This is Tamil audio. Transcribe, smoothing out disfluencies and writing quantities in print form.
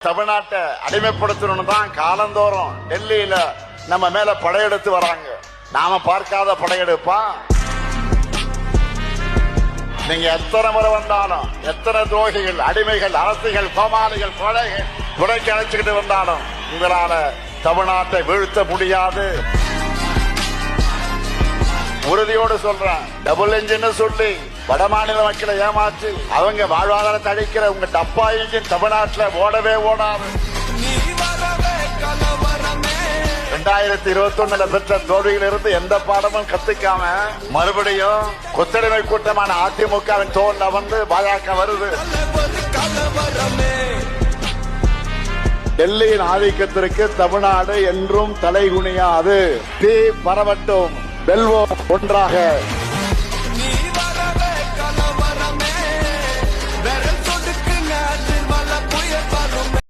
தமிழ்நாட்டை அடிமைப்படுத்தணும் தான் காலந்தோறும் டெல்லியில நம்ம மேல படையெடுத்து வராங்க. நாம பார்க்காத படையெடுப்பா? நீங்க எத்தனை முறை வந்தாலும், எத்தனை துரோகிகள், அடிமைகள், அரசிகள், கோமாளிகள், கொலைகள் துணைக்கு அழைச்சுக்கிட்டு வந்தாலும் உங்களால தமிழ்நாட்டை வீழ்த்த முடியாது. உறுதியோடு சொல்றேன். டபுள் இன்ஜின் சொல்லி வடமாநில மக்களை ஏமாற்றி அவங்க வாழ்வாதாரத்தை அழிக்கிற உங்க டப்பா இன்ஜின் தமிழ்நாட்டில் ஓடவே ஓடாது. 2021 பெற்ற தோல்வியில் இருந்து எந்த பாடமும் கத்துக்காம மறுபடியும் கொத்தடிமை கூட்டமான அதிமுகவின் தோல்ல வந்து பாஜக வருது. டெல்லியின் ஆதிக்கத்திற்கு தமிழ்நாடு என்றும் தலைகுனியாது. தீ பரவட்டும், வெல்வோம் ஒன்றாக.